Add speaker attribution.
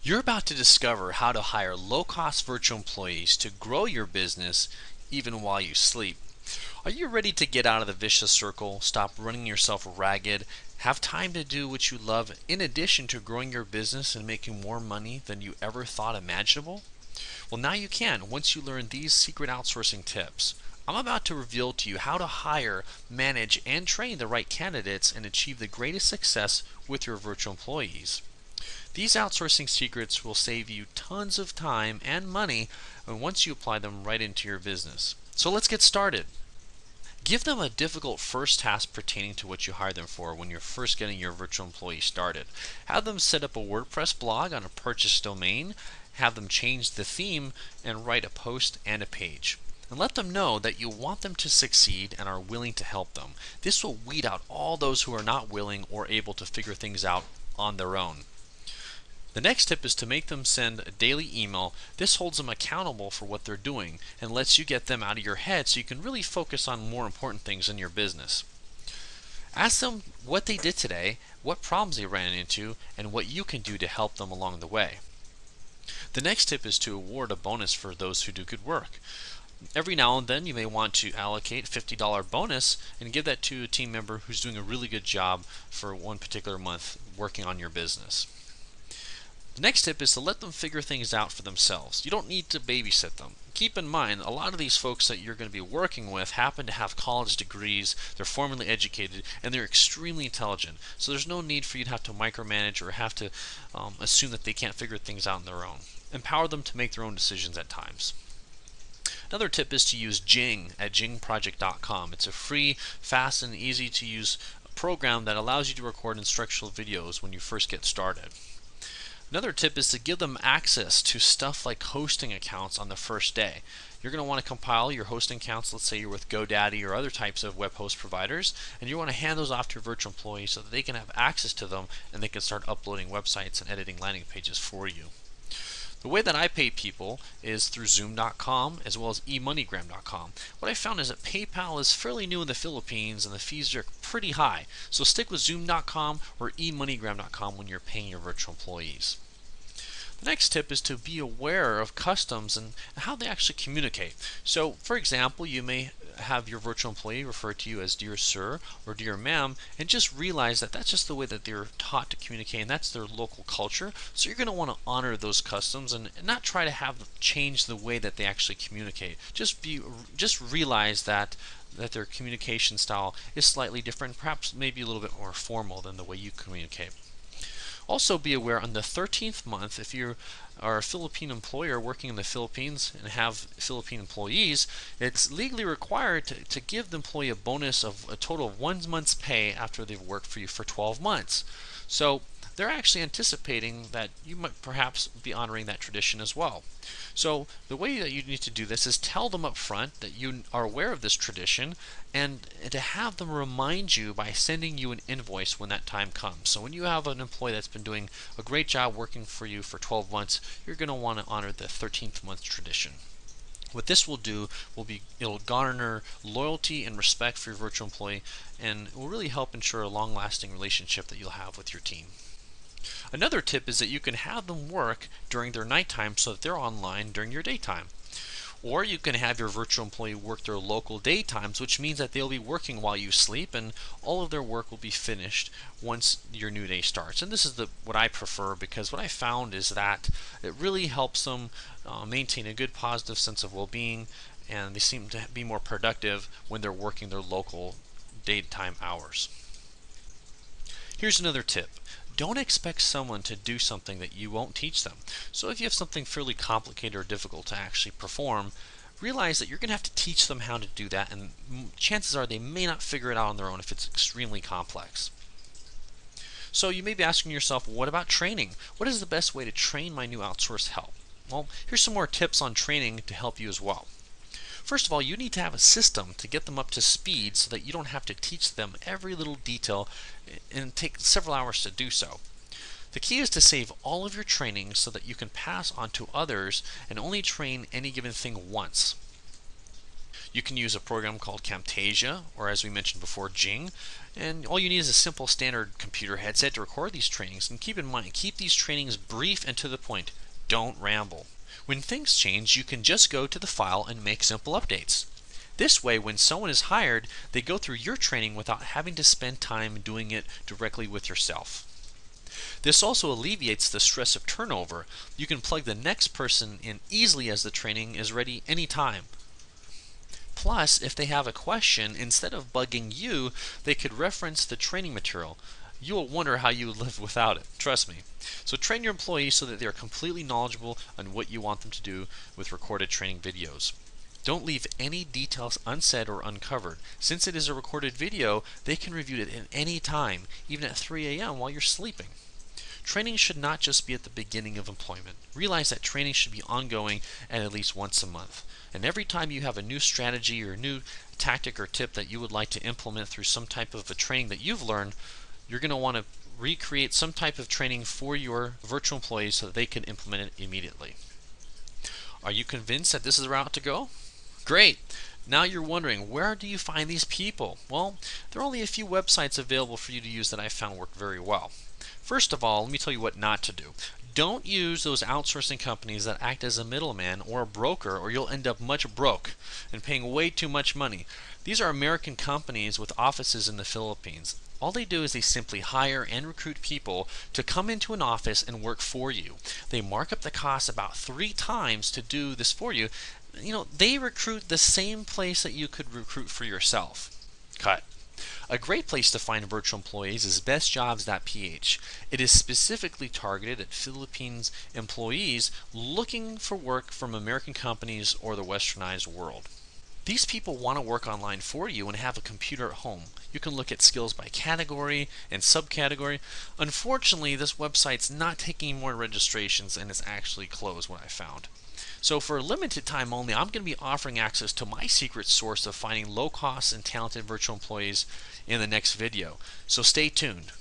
Speaker 1: You're about to discover how to hire low-cost virtual employees to grow your business even while you sleep. Are you ready to get out of the vicious circle, stop running yourself ragged, have time to do what you love in addition to growing your business and making more money than you ever thought imaginable? Well, now you can once you learn these secret outsourcing tips. I'm about to reveal to you how to hire, manage, and train the right candidates and achieve the greatest success with your virtual employees. These outsourcing secrets will save you tons of time and money once you apply them right into your business. So let's get started. Give them a difficult first task pertaining to what you hired them for when you're first getting your virtual employee started. Have them set up a WordPress blog on a purchased domain, have them change the theme, and write a post and a page. And let them know that you want them to succeed and are willing to help them. This will weed out all those who are not willing or able to figure things out on their own. The next tip is to make them send a daily email. This holds them accountable for what they're doing and lets you get them out of your head so you can really focus on more important things in your business. Ask them what they did today, what problems they ran into, and what you can do to help them along the way. The next tip is to award a bonus for those who do good work. Every now and then you may want to allocate a $50 bonus and give that to a team member who's doing a really good job for one particular month working on your business. The next tip is to let them figure things out for themselves. You don't need to babysit them. Keep in mind, a lot of these folks that you're going to be working with happen to have college degrees, they're formally educated, and they're extremely intelligent. So there's no need for you to have to micromanage or have to assume that they can't figure things out on their own. Empower them to make their own decisions at times. Another tip is to use Jing at jingproject.com. It's a free, fast, and easy to use program that allows you to record instructional videos when you first get started. Another tip is to give them access to stuff like hosting accounts on the first day. You're going to want to compile your hosting accounts, let's say you're with GoDaddy or other types of web host providers, and you want to hand those off to your virtual employees so that they can have access to them and they can start uploading websites and editing landing pages for you. The way that I pay people is through Zoom.com as well as eMoneygram.com. What I found is that PayPal is fairly new in the Philippines and the fees are pretty high. So stick with Zoom.com or eMoneygram.com when you're paying your virtual employees. The next tip is to be aware of customs and how they actually communicate. So, for example, you may have your virtual employee refer to you as dear sir or dear ma'am, and just realize that that's just the way that they're taught to communicate, and that's their local culture. So you're going to want to honor those customs and not try to have change the way that they actually communicate. Just realize that their communication style is slightly different, perhaps maybe a little bit more formal than the way you communicate. Also be aware on the 13th month, if you are a Philippine employer working in the Philippines and have Philippine employees, it's legally required to give the employee a bonus of a total of 1 month's pay after they've worked for you for 12 months. So they're actually anticipating that you might perhaps be honoring that tradition as well. So the way that you need to do this is tell them up front that you are aware of this tradition and to have them remind you by sending you an invoice when that time comes. So when you have an employee that's been doing a great job working for you for 12 months, you're going to want to honor the 13th month tradition. What this will do it'll garner loyalty and respect for your virtual employee, and it will really help ensure a long-lasting relationship that you'll have with your team. Another tip is that you can have them work during their nighttime so that they're online during your daytime. Or you can have your virtual employee work their local daytimes, which means that they'll be working while you sleep and all of their work will be finished once your new day starts. And this is what I prefer, because what I found is that it really helps them maintain a good positive sense of well-being, and they seem to be more productive when they're working their local daytime hours. Here's another tip. Don't expect someone to do something that you won't teach them. So if you have something fairly complicated or difficult to actually perform, realize that you're going to have to teach them how to do that, and chances are they may not figure it out on their own if it's extremely complex. So you may be asking yourself, what about training? What is the best way to train my new outsourced help? Well, here's some more tips on training to help you as well. First of all, you need to have a system to get them up to speed so that you don't have to teach them every little detail and take several hours to do so. The key is to save all of your training so that you can pass on to others and only train any given thing once. You can use a program called Camtasia, or as we mentioned before, Jing, and all you need is a simple standard computer headset to record these trainings. And keep in mind, keep these trainings brief and to the point. Don't ramble. When things change, you can just go to the file and make simple updates. This way, when someone is hired, they go through your training without having to spend time doing it directly with yourself. This also alleviates the stress of turnover. You can plug the next person in easily as the training is ready anytime. Plus, if they have a question, instead of bugging you, they could reference the training material. You will wonder how you would live without it. Trust me. So train your employees so that they are completely knowledgeable on what you want them to do with recorded training videos. Don't leave any details unsaid or uncovered. Since it is a recorded video, they can review it at any time, even at 3 a.m. while you're sleeping. Training should not just be at the beginning of employment. Realize that training should be ongoing and at least once a month. And every time you have a new strategy or new tactic or tip that you would like to implement through some type of a training that you've learned, you're going to want to recreate some type of training for your virtual employees so that they can implement it immediately. Are you convinced that this is the route to go? Great! Now you're wondering, where do you find these people? Well, there are only a few websites available for you to use that I found work very well. First of all, let me tell you what not to do. Don't use those outsourcing companies that act as a middleman or a broker, or you'll end up much broke and paying way too much money. These are American companies with offices in the Philippines. All they do is they simply hire and recruit people to come into an office and work for you. They mark up the cost about 3 times to do this for you. They recruit the same place that you could recruit for yourself. Cut. A great place to find virtual employees is bestjobs.ph. It is specifically targeted at Philippines employees looking for work from American companies or the westernized world. These people want to work online for you and have a computer at home. You can look at skills by category and subcategory. Unfortunately, this website's not taking more registrations and it's actually closed, what I found. So for a limited time only, I'm going to be offering access to my secret source of finding low-cost and talented virtual employees in the next video. So stay tuned.